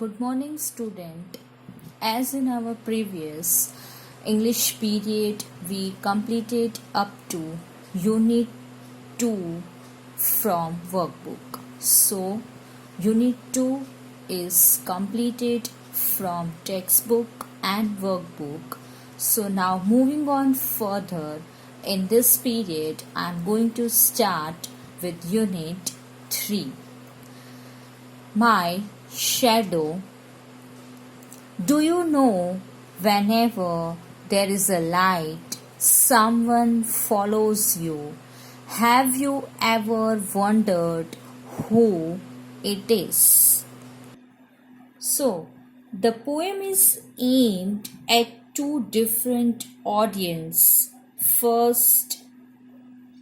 Good morning, student. As in our previous English period, we completed up to unit 2 from workbook. So, unit 2 is completed from textbook and workbook. So, now moving on further, in this period, I am going to start with unit 3. My shadow. Do you know whenever there is a light, someone follows you? Have you ever wondered who it is? So, the poem is aimed at two different audiences. First,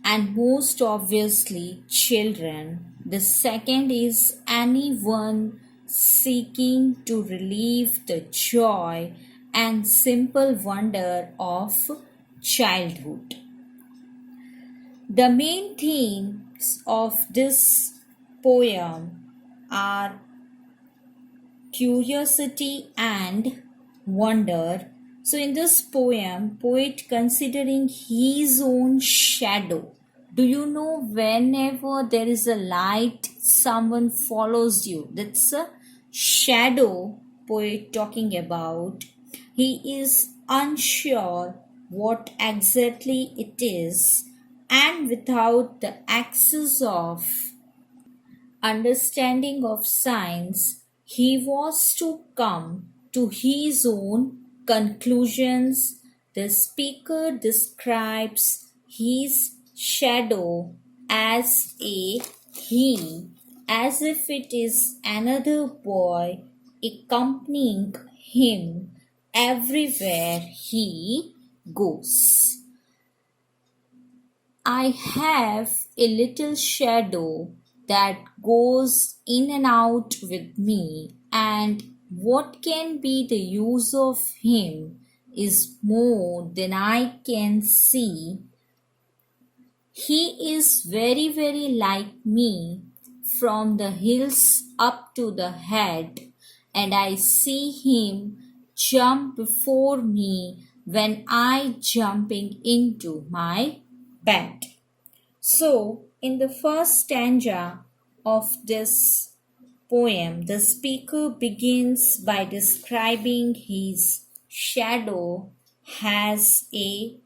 and most obviously children. The second is anyone seeking to relieve the joy and simple wonder of childhood. The main themes of this poem are curiosity and wonder. So in this poem, poet considering his own shadow. Do you know whenever there is a light, someone follows you? That's a shadow poet talking about. He is unsure what exactly it is, and without the access of understanding of science, he was to come to his own conclusions. The speaker describes his shadow as a he, as if it is another boy accompanying him everywhere he goes. I have a little shadow that goes in and out with me, and what can be the use of him is more than I can see. He is very, very like me from the hills up to the head, and I see him jump before me when I jumping into my bed. So, in the first stanza of this poem, the speaker begins by describing his shadow as a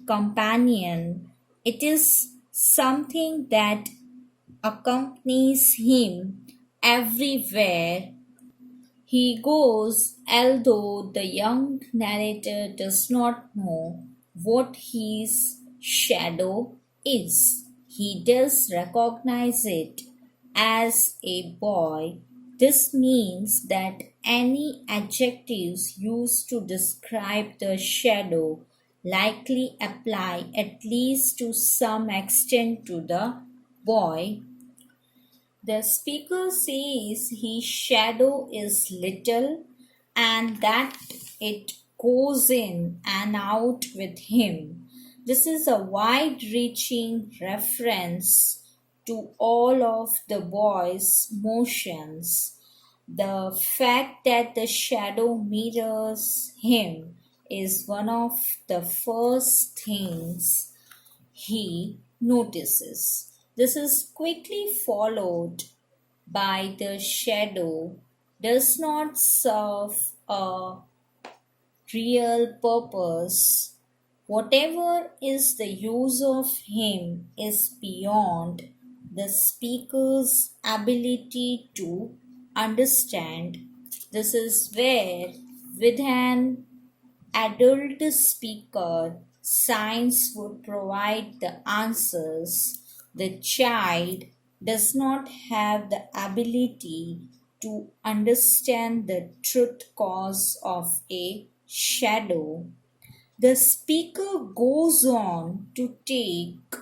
companion. It is something that accompanies him everywhere he goes, although the young narrator does not know what his shadow is. He does recognize it as a boy. This means that any adjectives used to describe the shadow likely apply at least to some extent to the boy. The speaker says his shadow is little and that it goes in and out with him. This is a wide reaching reference to all of the boy's motions. The fact that the shadow mirrors him is one of the first things he notices. This is quickly followed by the shadow does not serve a real purpose. Whatever is the use of him is beyond the speaker's ability to understand. This is where, with an adult speaker, science would provide the answers. The child does not have the ability to understand the truth cause of a shadow. The speaker goes on to take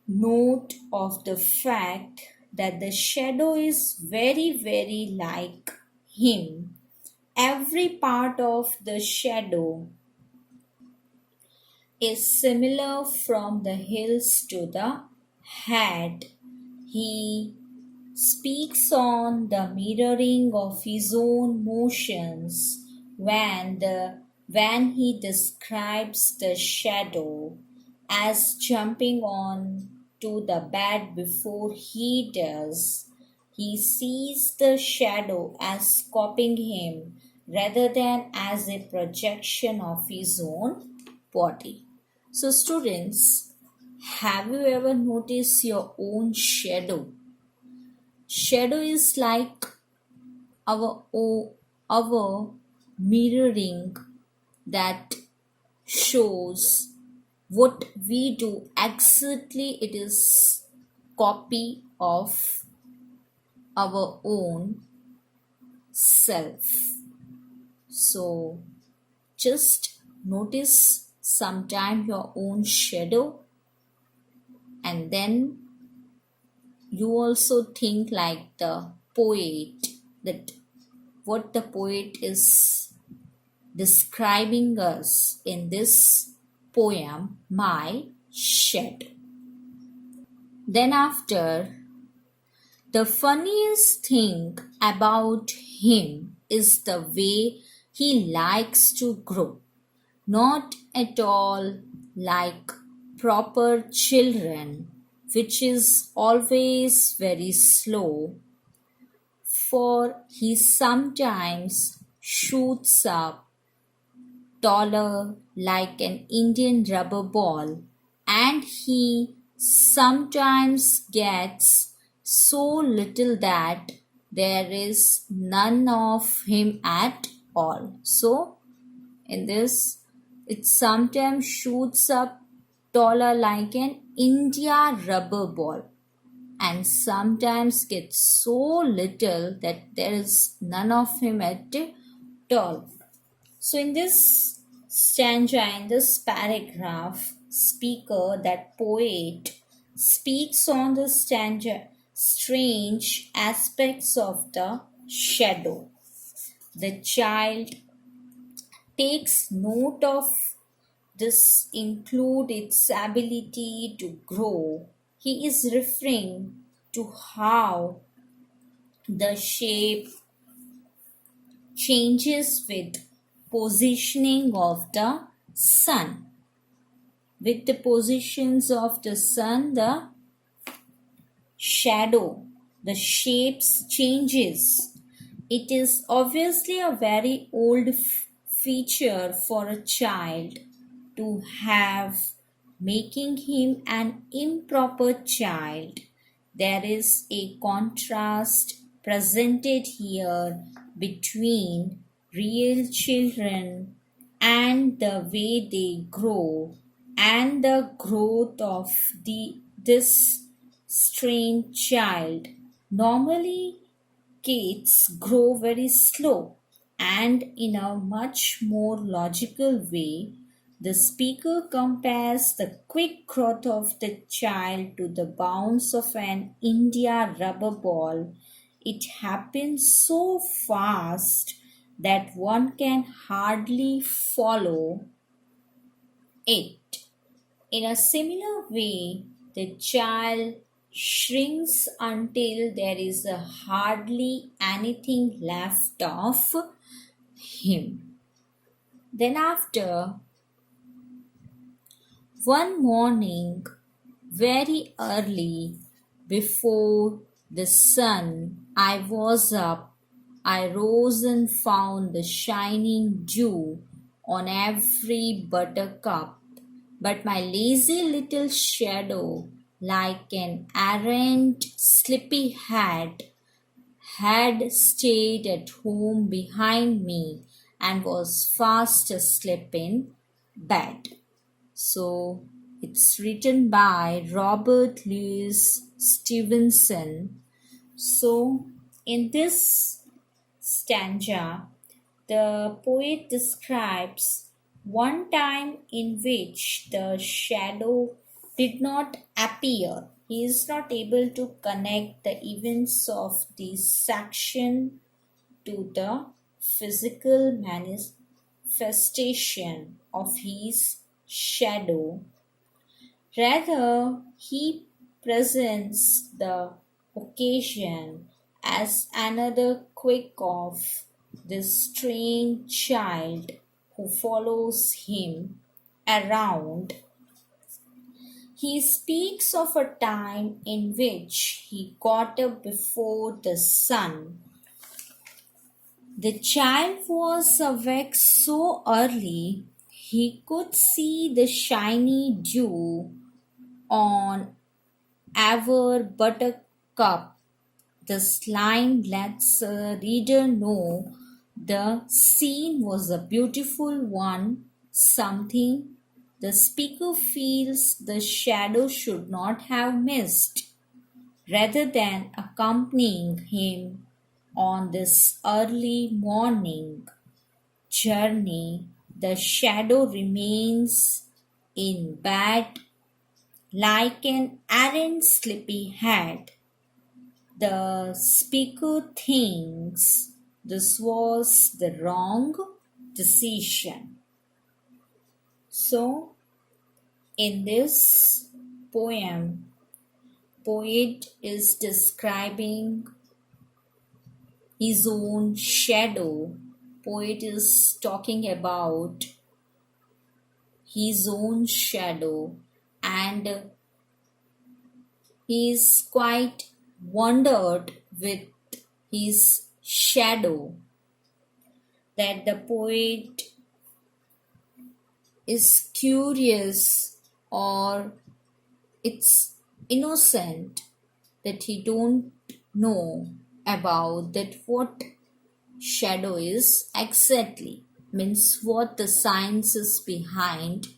note of the fact that the shadow is very, very like him. Every part of the shadow is similar from the hills to the head. He speaks on the mirroring of his own motions when he describes the shadow as jumping on to the bed before he does. He sees the shadow as copying him rather than as a projection of his own body. So, students, have you ever noticed your own shadow? Shadow is like our mirroring that shows what we do exactly. It is copy of our own self. So just notice sometime your own shadow, and then you also think like the poet, that what the poet is describing us in this poem, My Shadow. Then after, the funniest thing about him is the way he likes to grow. Not at all like proper children, which is always very slow, for he sometimes shoots up taller like an Indian rubber ball, and he sometimes gets so little that there is none of him at all. So, in this, it sometimes shoots up taller like an India rubber ball, and sometimes gets so little that there is none of him at all. So, in this stanza, in this paragraph, speaker, that poet, speaks on the stanza strange aspects of the shadow. The child takes note of this, include its ability to grow. He is referring to how the shape changes with positioning of the sun. With the positions of the sun, the shadow, the shapes changes. It is obviously a very old feature for a child to have, making him an improper child. There is a contrast presented here between real children and the way they grow, and the growth of this strange child. Normally kids grow very slow, and in a much more logical way. The speaker compares the quick growth of the child to the bounce of an India rubber ball. It happens so fast that one can hardly follow it. In a similar way, the child shrinks until there is hardly anything left of him. Then, after one morning, very early, before the sun, I was up. I rose and found the shining dew on every buttercup, but my lazy little shadow, like an errant sleepy head, had stayed at home behind me and was fast asleep in bed. So it's written by Robert Louis Stevenson. So in this stanza, the poet describes one time in which the shadow did not appear. He is not able to connect the events of this section to the physical manifestation of his shadow. Rather, he presents the occasion as another quick of this strange child who follows him around. He speaks of a time in which he got up before the sun. The child was awake so early he could see the shiny dew on our buttercup. This line lets a reader know the scene was a beautiful one, something the speaker feels the shadow should not have missed. Rather than accompanying him on this early morning journey, the shadow remains in bed like an errant sleepyhead. The speaker thinks this was the wrong decision. So, in this poem, poet is describing his own shadow. Poet is talking about his own shadow, and he is quite wondered with his shadow, that the poet is curious or it's innocent that he don't know about that what shadow is exactly, means what the science is behind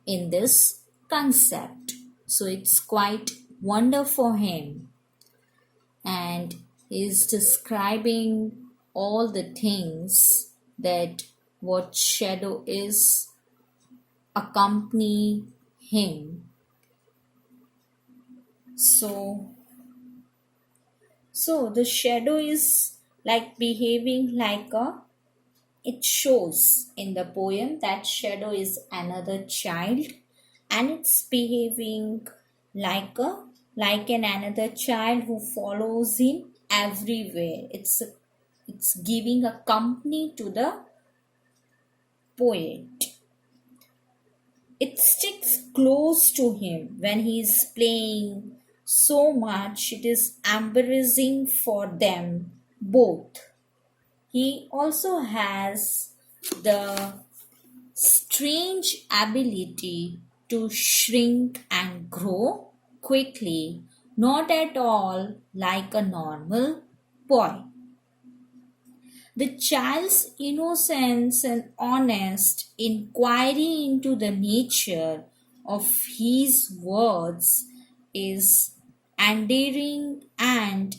in this concept. So it's quite wonder for him, and he's describing all the things that what shadow is accompany him. So the shadow is like behaving like a, it shows in the poem that shadow is another child, and it's behaving like an another child who follows him everywhere. It's giving a company to the poet. It sticks close to him when he is playing so much it is embarrassing for them both. He also has the strange ability to shrink and grow quickly, not at all like a normal boy. The child's innocence and honest inquiry into the nature of his words is endearing and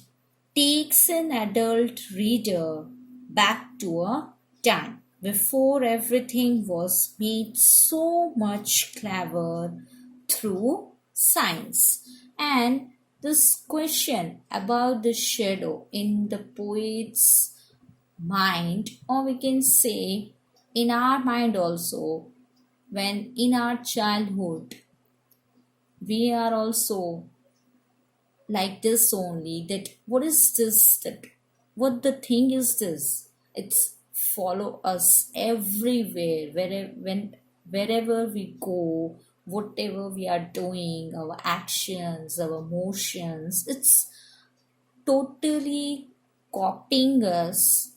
takes an adult reader back to a time before everything was made so much clever through science. And this question about the shadow in the poet's mind, or we can say in our mind also, when in our childhood we are also like this only, that what is this, that what the thing is this, it's follow us everywhere, wherever we go, whatever we are doing, our actions, our motions, it's totally copying us.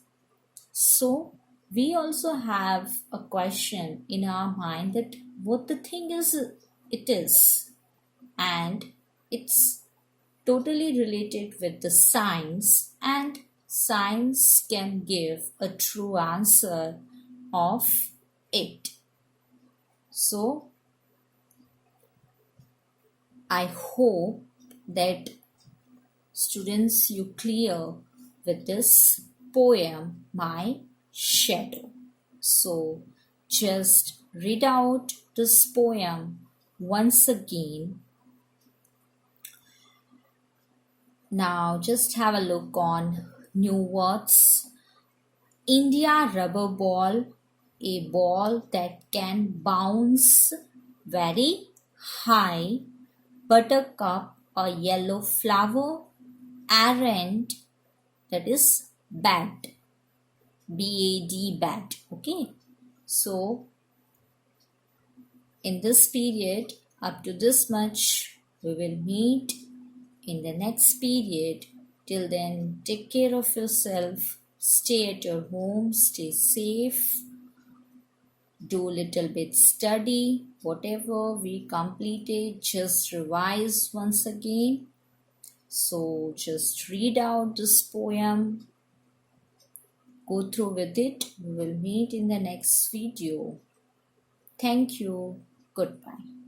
So we also have a question in our mind that what the thing is, it is, and it's totally related with the science, and science can give a true answer of it. So I hope that students you clear with this poem My Shadow. So just read out this poem once again. Now just have a look on new words. India rubber ball, a ball that can bounce very high. Buttercup, a yellow flower. aren't, that is bad. B-A-D, bad. Okay. So in this period, up to this much, we will meet in the next period. Till then, take care of yourself. Stay at your home. Stay safe. Do little bit study. Whatever we completed, just revise once again. So just read out this poem. Go through with it. We will meet in the next video. Thank you. Goodbye.